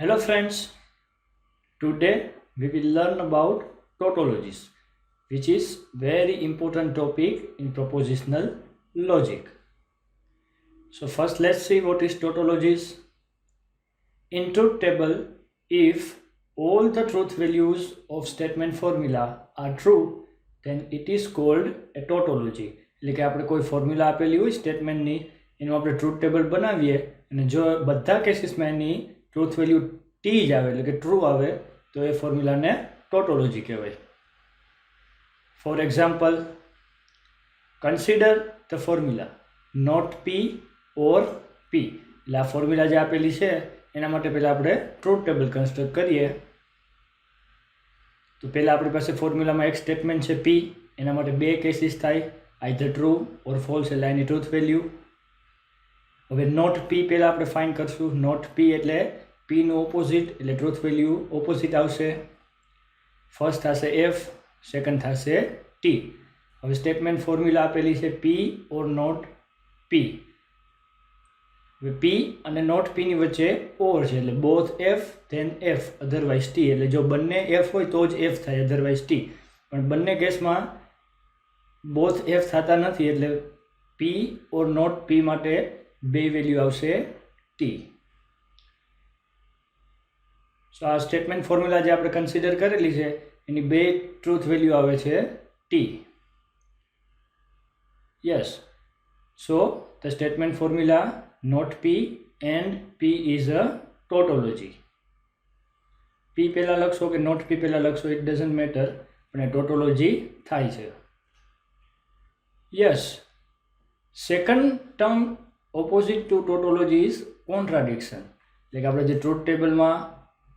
Hello friends, today we will learn about tautologies, which is very important topic in propositional logic. So first let's see what is tautologies. In truth table, if all the truth values of statement formula are true, then it is called a tautology. એટલે કે આપણે કોઈ formula આપેલી હોય સ્ટેટમેન્ટની એનું આપણે truth table બનાવીએ અને જો બધા કેસીસમાં એની ટ્રુથ વેલ્યુ ટી જ આવે એટલે કે ટ્રુ આવે તો એ ફોર્મ્યુલાને ટોટોલોજી કહેવાય. For example, consider the formula not P or P. એટલે આ ફોર્મ્યુલા જે આપેલી છે એના માટે પહેલાં આપણે ટ્રુથ ટેબલ કન્સ્ટ્રક્ટ કરીએ. તો પહેલાં આપણી પાસે ફોર્મ્યુલામાં એક સ્ટેટમેન્ટ છે પી, એના માટે બે કેસીસ થાય, આઈધર ટ્રુ ઓર ફોલ્સ એટલે એની ટ્રુથ વેલ્યુ. હવે નોટ પી પહેલાં આપણે ફાઇન્ડ કરશું. નોટ પી એટલે પીનું ઓપોઝિટ એટલે ટ્રુથ વેલ્યુ ઓપોઝિટ આવશે. ફર્સ્ટ થશે એફ, સેકન્ડ થશે ટી. હવે સ્ટેટમેન્ટ ફોર્મ્યુલા આપેલી છે પી ઓર નોટ પી. હવે પી અને નોટ પીની વચ્ચે ઓર છે એટલે both F then F otherwise T. એટલે જો બંને એફ હોય તો જ એફ થાય, અધરવાઇઝ ટી. પણ બંને કેસમાં બોથ એફ થતા નથી એટલે પી ઓર નોટ પી માટે બે વેલ્યુ આવશે ટી. સો આ સ્ટેટમેન્ટ ફોર્મ્યુલા જે આપણે કન્સિડર કરેલી છે એની બે ટ્રુથ વેલ્યુ આવે છે T. Yes, so the statement formula not P and P is a tautology. P પહેલાં લખશો કે નોટ પી પહેલાં લખશો ઇટ ડઝન્ટ મેટર, પણ એ ટોટોલોજી થાય છે. Yes, second term opposite to tautology is contradiction. એટલે કે આપણે જે ટ્રુથ ટેબલમાં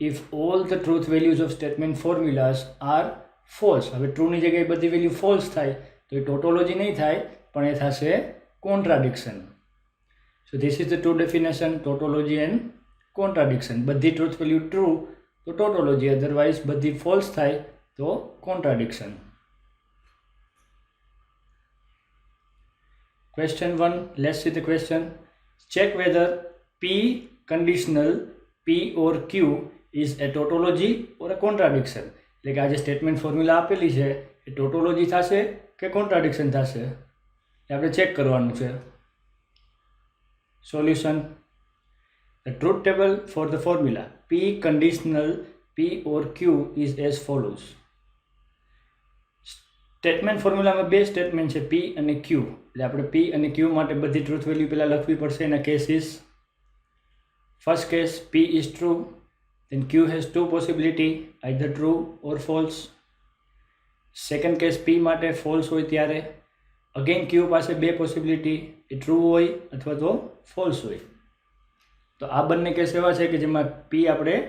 if all the truth values of statement formulas are false, હવે ટ્રુની જગ્યાએ બધી વેલ્યુ ફોલ્સ થાય તો એ ટોટોલોજી નહીં થાય પણ એ થશે contradiction. So this is the two definition, tautology and contradiction. બધી ટ્રુથ વેલ્યુ ટ્રુ તો ટોટોલોજી, અધરવાઇઝ બધી ફોલ્સ થાય તો contradiction. Question 1, let's see the question. Check whether P conditional P or Q is a tautology or a contradiction. એટલે કે આ જે statement formula આપેલી છે એ ટોટોલોજી થશે કે કોન્ટ્રાડિક્શન થશે એ આપણે ચેક કરવાનું છે. Solution: The truth table for the formula P conditional P or Q is as follows. Statement ફોર્મ્યુલામાં બે સ્ટેટમેન્ટ છે પી અને ક્યુ. એટલે આપણે પી અને ક્યુ માટે બધી ટ્રુથ વેલ્યુ પહેલાં લખવી પડશે. એના cases: first case P is true, then Q has two possibility, either true or false. Second case P માટે ફોલ્સ હોય ત્યારે અગેન ક્યુ પાસે બે પોસિબિલિટી, એ ટ્રુ હોય અથવા તો ફોલ્સ હોય. તો આ બંને કેસ એવા છે કે જેમાં પી આપણે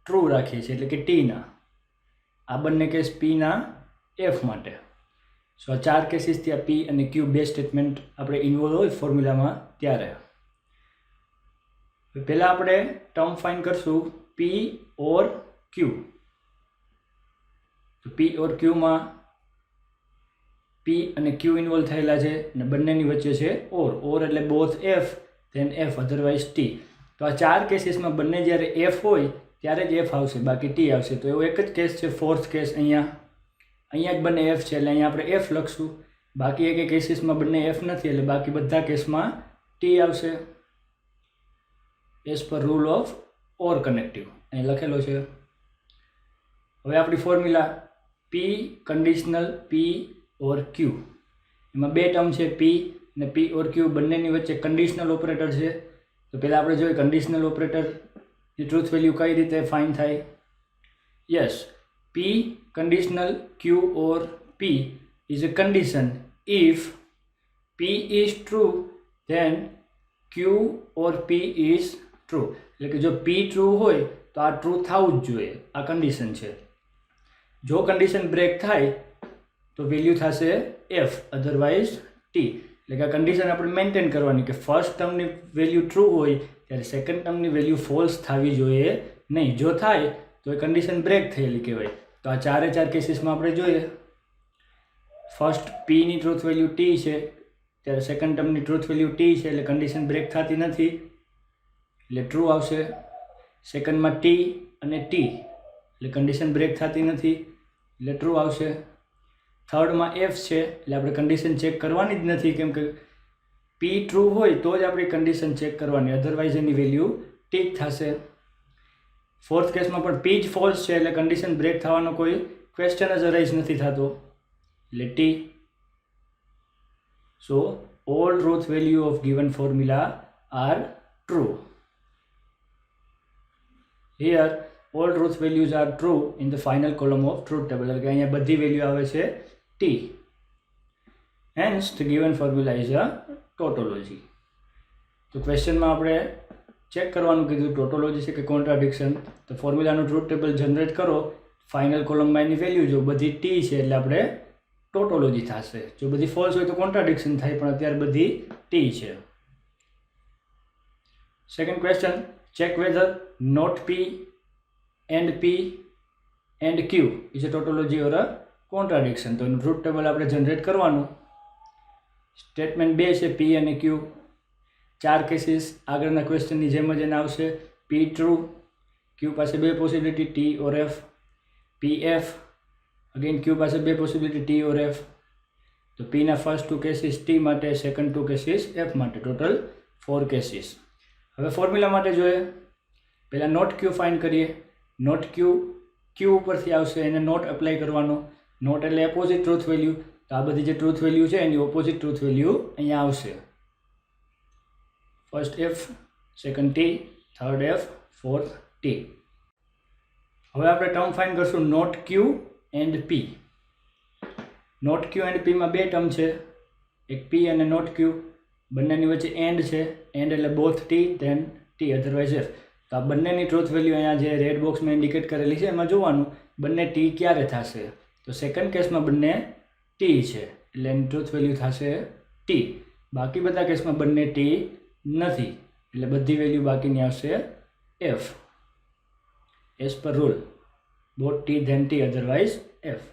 ટ્રુ રાખીએ છીએ એટલે કે ટીના. આ બંને કેસ પીના એફ માટે. સો આ ચાર કેસીસ ત્યાં પી અને ક્યુ બે સ્ટેટમેન્ટ આપણે ઇન્વોલ્વ હોય ફોર્મ્યુલામાં ત્યારે. પહેલાં આપણે ટર્મ ફાઇન્ડ કરશું પી ઓર ક્યુ. તો પી ઓર ક્યુમાં પી અને ક્યુ ઇન્વોલ્વ થયેલા છે અને બંનેની વચ્ચે છે ઓર. ઓર એટલે both F then F otherwise T. તો આ ચાર કેસીસમાં બંને જ્યારે એફ હોય ત્યારે જ એફ આવશે, બાકી ટી આવશે. તો એવો એક જ કેસ છે ફોર્થ કેસ, અહીંયા જ બંને એફ છે એટલે અહીંયા આપણે એફ લખશું. બાકી એક કેસીસમાં બંને એફ નથી એટલે બાકી બધા કેસમાં ટી આવશે as per rule of or connective અહીં લખેલો છે. હવે આપણી ફોર્મ્યુલા પી કન્ડિશનલ પી ઓર ક્યુ, એમાં બે ટર્મ છે પી અને પી ઓર ક્યુ, બંનેની વચ્ચે કન્ડિશનલ ઓપરેટર છે. તો પહેલાં આપણે જોઈએ કન્ડિશનલ ઓપરેટરની ટ્રુથ વેલ્યુ કઈ રીતે ફાઇન્ડ થાય. Yes, P conditional Q or P is a condition if P is true then Q or P is true. એટલે કે જો P true હોય તો આ ટ્રુ થવું જ જોઈએ, આ કન્ડિશન છે. જો કન્ડિશન બ્રેક થાય તો વેલ્યુ થશે F અધરવાઇઝ T. એટલે કે આ કન્ડિશન આપણે મેન્ટેન કરવાની કે ફર્સ્ટ ટર્મની વેલ્યુ ટ્રુ હોય ત્યારે સેકન્ડ ટર્મની વેલ્યુ ફોલ્સ થવી જોઈએ નહીં. જો થાય તો એ કન્ડિશન બ્રેક થયેલી કહેવાય. તો આ ચારે ચાર કેસીસમાં આપણે જોઈએ. ફર્સ્ટ પીની ટ્રુથ વેલ્યુ ટી છે ત્યારે સેકન્ડ ટર્મની ટ્રુથ વેલ્યુ ટી છે એટલે કન્ડિશન બ્રેક થતી નથી એટલે ટ્રુ આવશે. સેકન્ડમાં ટી અને ટી એટલે કન્ડિશન બ્રેક થતી નથી એટલે ટ્રુ આવશે. થર્ડમાં એફ છે એટલે આપણે કન્ડિશન ચેક કરવાની જ નથી, કેમ કે પી ટ્રુ હોય તો જ આપણી કન્ડિશન ચેક કરવાની, અધરવાઇઝ એની વેલ્યુ ટીક થશે. ફોર્થ કેસમાં પણ પી જ ફોલ્સ છે એટલે કન્ડિશન બ્રેક થવાનો કોઈ ક્વેશ્ચન જ અરાઇઝ નથી થતો એટલે T. So all truth value of given formula are true. Here all truth values are true in the final column of truth table. એટલે કે અહીંયા બધી વેલ્યુ આવે છે T. Hence the given formula is a tautology. તો ક્વેશ્ચનમાં આપણે check કરવાનું કીધું ટોટોલોજી છે કે કોન્ટ્રાડિક્શન. તો ફોર્મ્યુલાનું ટ્રુથ ટેબલ જનરેટ કરો, ફાઇનલ કોલમમાં એની વેલ્યુ જો બધી ટી છે એટલે આપણે ટોટોલોજી થશે. જો બધી ફોલ્સ હોય તો કોન્ટ્રાડિક્શન થાય, પણ અત્યારે બધી ટી છે. Second question, check whether not P and Q is a tautology or a contradiction. તો એનું ટ્રુથ ટેબલ આપણે જનરેટ કરવાનું. સ્ટેટમેન્ટ 2 છે પી અને ક્યુ. 4 કેસીસ આગળના ક્વેશ્ચનની જેમ જ એને આવશે. પી ટ્રુ, ક્યુ પાસે 2 પોસિબિલિટી ટી ઓર એફ. પી એફ, અગેન ક્યુ પાસે 2 પોસિબિલિટી ટી ઓર એફ. તો પીના ફર્સ્ટ 2 કેસીસ ટી માટે, સેકન્ડ 2 કેસીસ એફ માટે, ટોટલ 4 કેસીસ. હવે ફોર્મ્યુલા માટે જોઈએ. પહેલાં નોટ ક્યુ ફાઇન્ડ કરીએ. નોટ ક્યુ ઉપરથી આવશે, એને નોટ એપ્લાય કરવાનો. નોટ એટલે ઓપોઝિટ ટ્રુથ વેલ્યુ. તો આ બધી જે ટ્રુથ વેલ્યુ છે એની ઓપોઝિટ ટ્રુથ વેલ્યુ અહીંયા આવશે. First F, second T, third F, fourth T. હવે આપણે ટર્મ ફાઇન્ડ કરશું નોટ ક્યુ એન્ડ પી. નોટ ક્યુ એન્ડ પીમાં 2 ટર્મ છે, એક પી અને નોટ ક્યુ. બંનેની વચ્ચે એન્ડ છે. એન્ડ એટલે both T then T otherwise F. તો આ બંનેની ટ્રુથ વેલ્યુ અહીંયા જે રેડ બોક્સમાં ઇન્ડિકેટ કરેલી છે એમાં જોવાનું બંને ટી ક્યારે થશે. તો સેકન્ડ કેસમાં બંને ટી છે એટલે એની ટ્રુથ વેલ્યુ થશે ટી. બાકી બધા કેસમાં બંને ટી નથી એટલે બધી વેલ્યુ બાકીની આવશે F. As per rule both T then T otherwise F.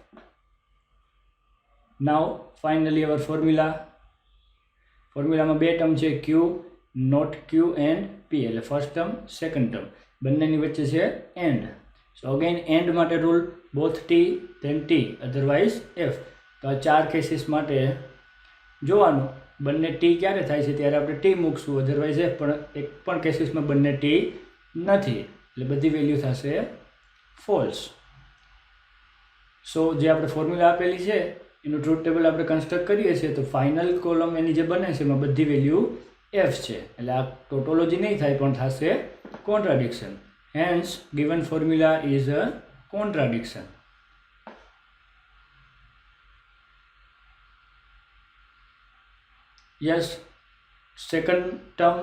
Now finally our ફોર્મ્યુલામાં 2 ટર્મ છે, ક્યુ, નોટ ક્યુ એન્ડ પી. એટલે ફર્સ્ટ ટર્મ, સેકન્ડ ટર્મ, બંનેની વચ્ચે છે એન્ડ. સો અગેન એન્ડ માટે rule both T then T otherwise F. તો આ 4 cases માટે જોવાનું બંને ટી ક્યારે થાય છે ત્યારે આપણે ટી મૂકશું, અધરવાઇઝ એફ. પણ એક પણ કેસીસમાં બંને ટી નથી એટલે બધી વેલ્યુ થશે ફોલ્સ. સો જે આપણે ફોર્મ્યુલા આપેલી છે એનું ટ્રુથ ટેબલ આપણે કન્સ્ટ્રક્ટ કરીએ છીએ તો ફાઇનલ કોલમ એની જે બને છે એમાં બધી વેલ્યુ એફ છે એટલે આ ટોટોલોજી નહીં થાય પણ થશે contradiction. Hence given formula is a contradiction. Yes, second term,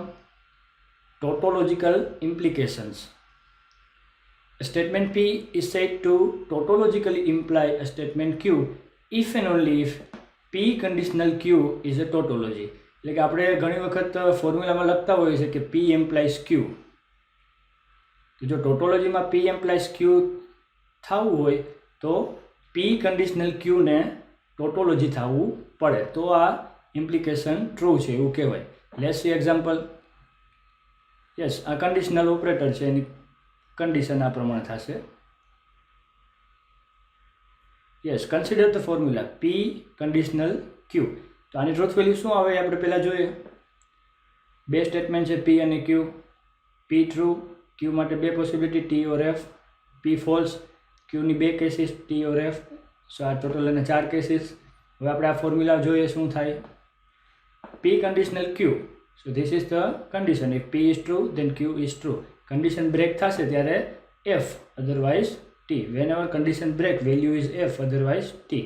tautological implications. A statement P is said to tautologically imply a statement Q if and only if P conditional Q is a tautology. એટલે કે આપણે ઘણી વખત ફોર્મ્યુલામાં લખતા હોઈએ છીએ કે P implies Q. તો જો ટોટોલોજીમાં P implies Q થવું હોય તો P conditional Q ને ટોટોલોજી થવું પડે તો આ ઇમ્પ્લિકેશન ટ્રુ છે એવું કહેવાય. Let's see example. યસ, આ કન્ડિશનલ ઓપરેટર છે, એની કન્ડિશન આ પ્રમાણે થશે. Yes, consider the formula P conditional Q. તો આની ટ્રુથ વેલ્યુ શું આવે આપણે પહેલાં જોઈએ. 2 સ્ટેટમેન્ટ છે પી અને ક્યુ. પી ટ્રુ, ક્યુ માટે 2 પોસિબિલિટી ટી ઓર એફ. પી ફોલ્સ, ક્યુની 2 કેસીસ ટી ઓર એફ. સો આ ટોટલ અને 4 કેસીસ. હવે આપણે આ ફોર્મ્યુલા જોઈએ શું થાય. P conditional Q. So this is the condition. If P is true, then Q is true. Condition break થશે ત્યારે F, otherwise T. Whenever condition break, value is F, otherwise T.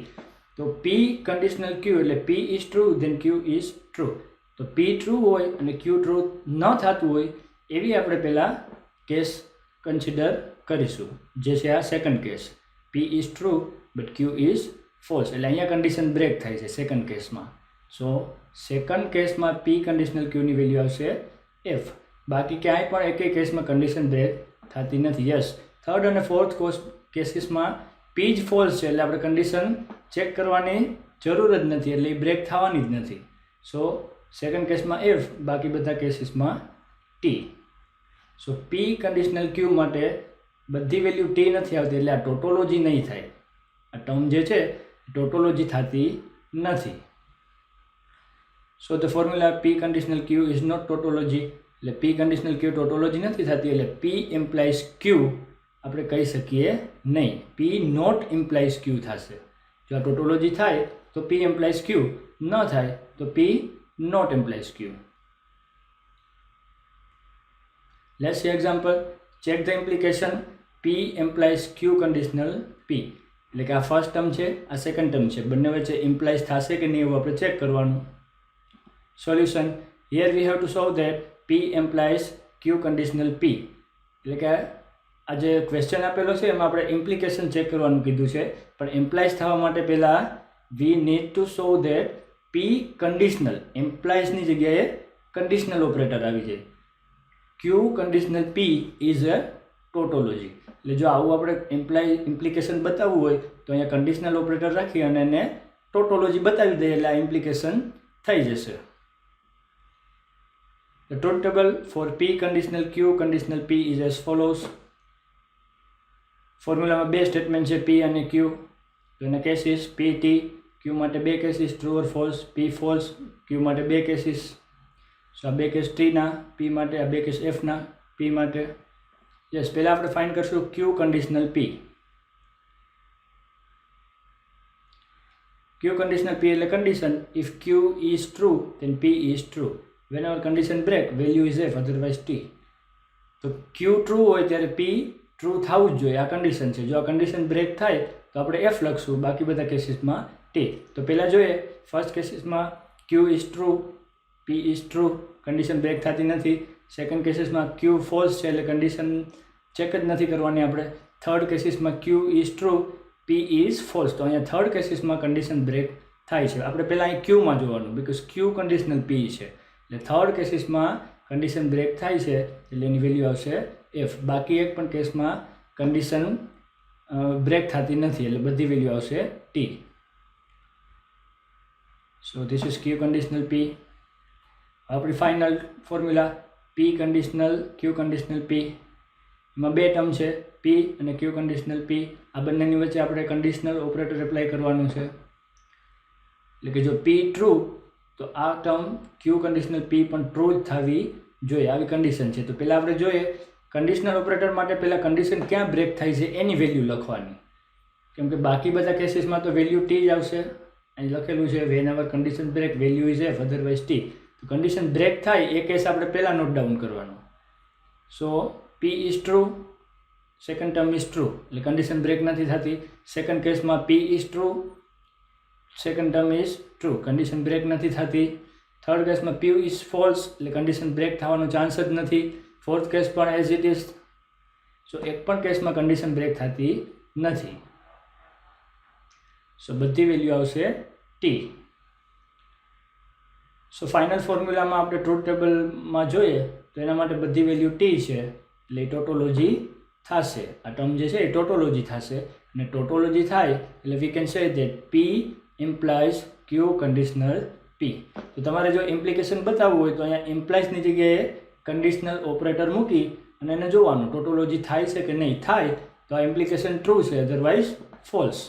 તો P conditional Q એટલે P is true, then Q is true. તો P true હોય અને Q true ન થતું હોય એવી આપણે પહેલાં કેસ કન્સિડર કરીશું, જે છે આ second case. P is true, but Q is false. એટલે અહીંયા કન્ડિશન બ્રેક થાય છે સેકન્ડ કેસમાં. સો સેકન્ડ કેસમાં પી કન્ડિશનલ ક્યુની વેલ્યુ આવશે એફ. બાકી ક્યાંય પણ એકેય કેસમાં કન્ડિશન બ્રેક થતી નથી. યસ, થર્ડ અને ફોર્થ કેસીસમાં પી જ ફોલ્સ છે એટલે આપણે કન્ડિશન ચેક કરવાની જરૂર જ નથી એટલે એ બ્રેક થવાની જ નથી. સો સેકન્ડ કેસમાં એફ, બાકી બધા કેસીસમાં ટી. સો પી કન્ડિશનલ ક્યુ માટે બધી વેલ્યુ ટી નથી આવતી, એટલે આ ટોટોલોજી નહીં થાય. આ ટર્મ જે છે ટોટોલોજી થતી નથી. So the formula P conditional Q is not tautology, એટલે પી કન્ડિશનલ ક્યુ ટોટોલોજી નથી થતી, એટલે પી ઇમ્પ્લાઇઝ ક્યુ આપણે કહી શકીએ નહીં. પી નોટ ઇમ્પ્લાઇઝ ક્યુ થશે. જો આ ટોટોલોજી થાય તો પી ઇમ્પ્લાઇઝ ક્યુ, ન થાય તો P not implies Q. Let's see example. Check the implication P implies Q conditional P. એટલે કે આ ફર્સ્ટ ટર્મ છે, આ સેકન્ડ ટર્મ છે, બંને વચ્ચે ઇમ્પ્લાઇઝ થશે કે નહીં એવું આપણે ચેક કરવાનું. Solution. Here we have to solve that P implies Q conditional P. એટલે કે આ જે ક્વેશ્ચન આપેલો છે એમાં આપણે ઇમ્પ્લિકેશન ચેક કરવાનું કીધું છે, પણ ઇમ્પ્લાઇઝ થવા માટે પહેલાં we need to show that P conditional. ઇમ્પ્લાઇઝની જગ્યાએ કન્ડિશનલ ઓપરેટર આવી જાય. Q conditional P is a tautology. એટલે જો આવું આપણે ઇમ્પ્લિકેશન બતાવવું હોય તો અહીંયા કન્ડિશનલ ઓપરેટર રાખી અને એને ટોટોલોજી બતાવી દઈએ એટલે આ ઇમ્પ્લિકેશન થઈ જશે. The truth table for P conditional Q conditional P is as follows. ફોર્મ્યુલામાં બે સ્ટેટમેન્ટ છે P અને Q. તો એના કેસીસ P T, Q માટે બે cases true or false, P false, Q માટે બે કેસીસ. સો આ બે કેસ T ના, P માટે, આ બે કેસ F ના, P માટે. યસ, પહેલાં આપણે ફાઇન્ડ કરશું Q conditional P. Q conditional P એટલે condition if Q is true then P is true. Whenever condition break, value is F, otherwise T. તો Q true હોય ત્યારે P true થવું જ જોઈએ, આ કન્ડિશન છે. જો આ કન્ડિશન બ્રેક થાય તો આપણે F લખશું, બાકી બધા કેસીસમાં T. તો પહેલાં જોઈએ, ફર્સ્ટ કેસીસમાં Q is true, P is true, condition break થતી નથી. સેકન્ડ કેસીસમાં Q ફોલ્સ છે એટલે કન્ડિશન ચેક જ નથી કરવાની આપણે. થર્ડ કેસીસમાં Q is true, P is false. તો અહીંયા થર્ડ કેસીસમાં કન્ડિશન બ્રેક થાય છે. આપણે પહેલાં અહીં Qમાં જોવાનું, બિકોઝ Q કન્ડિશનલ P છે. એટલે થર્ડ કેસીસમાં કન્ડિશન બ્રેક થાય છે એટલે એની વેલ્યુ આવશે F. બાકી એક પણ કેસમાં કન્ડિશન બ્રેક થતી નથી એટલે બધી વેલ્યુ આવશે T. So this is Q conditional P. આપણી final formula P conditional Q conditional P. એમાં બે ટર્મ છે P અને Q કન્ડિશનલ P. આ બંનેની વચ્ચે આપણે કન્ડિશનલ ઓપરેટર એપ્લાય કરવાનું છે. એટલે કે જો P ટ્રુ તો આ ટર્મ Q કન્ડિશનલ P પણ ટ્રુ જ થવી જોઈએ, આવી કન્ડિશન છે. તો પહેલાં આપણે જોઈએ કન્ડિશનલ ઓપરેટર માટે પહેલાં કન્ડિશન ક્યાં બ્રેક થાય છે એની વેલ્યુ લખવાની, કેમ કે બાકી બધા કેસીસમાં તો વેલ્યુ T જ આવશે. અહીં લખેલું છે whenever condition break value is F, otherwise T. તો કન્ડિશન બ્રેક થાય એ કેસ આપણે પહેલાં નોટ ડાઉન કરવાનો. સો P is true, second term is true એટલે કન્ડિશન બ્રેક નથી થતી. સેકન્ડ કેસમાં P is true, second term is true, condition break નથી થતી. થર્ડ કેસમાં P is false એટલે કન્ડિશન બ્રેક થવાનો ચાન્સ જ નથી. ફોર્થ કેસ પણ એઝ ઇટ ઇઝ. સો એક પણ કેસમાં કન્ડિશન બ્રેક થતી નથી. સો બધી વેલ્યુ આવશે T. સો ફાઇનલ ફોર્મ્યુલામાં આપણે ટ્રુથ ટેબલમાં જોઈએ તો એના માટે બધી વેલ્યુ T છે એટલે ટોટોલોજી થશે. આ ટર્મ જે છે એ ટોટોલોજી થશે અને ટોટોલોજી થાય એટલે we can say that P implies Q conditional P. તો તમારે જો ઇમ્પ્લિકેશન બતાવવું હોય તો અહીંયા ઇમ્પ્લાઇઝની જગ્યાએ કન્ડિશનલ ઓપરેટર મૂકી અને એને જોવાનું ટોટોલોજી થાય છે કે નહીં થાય તો આ ઇમ્પ્લિકેશન ટ્રુ છે, અધરવાઇઝ ફોલ્સ.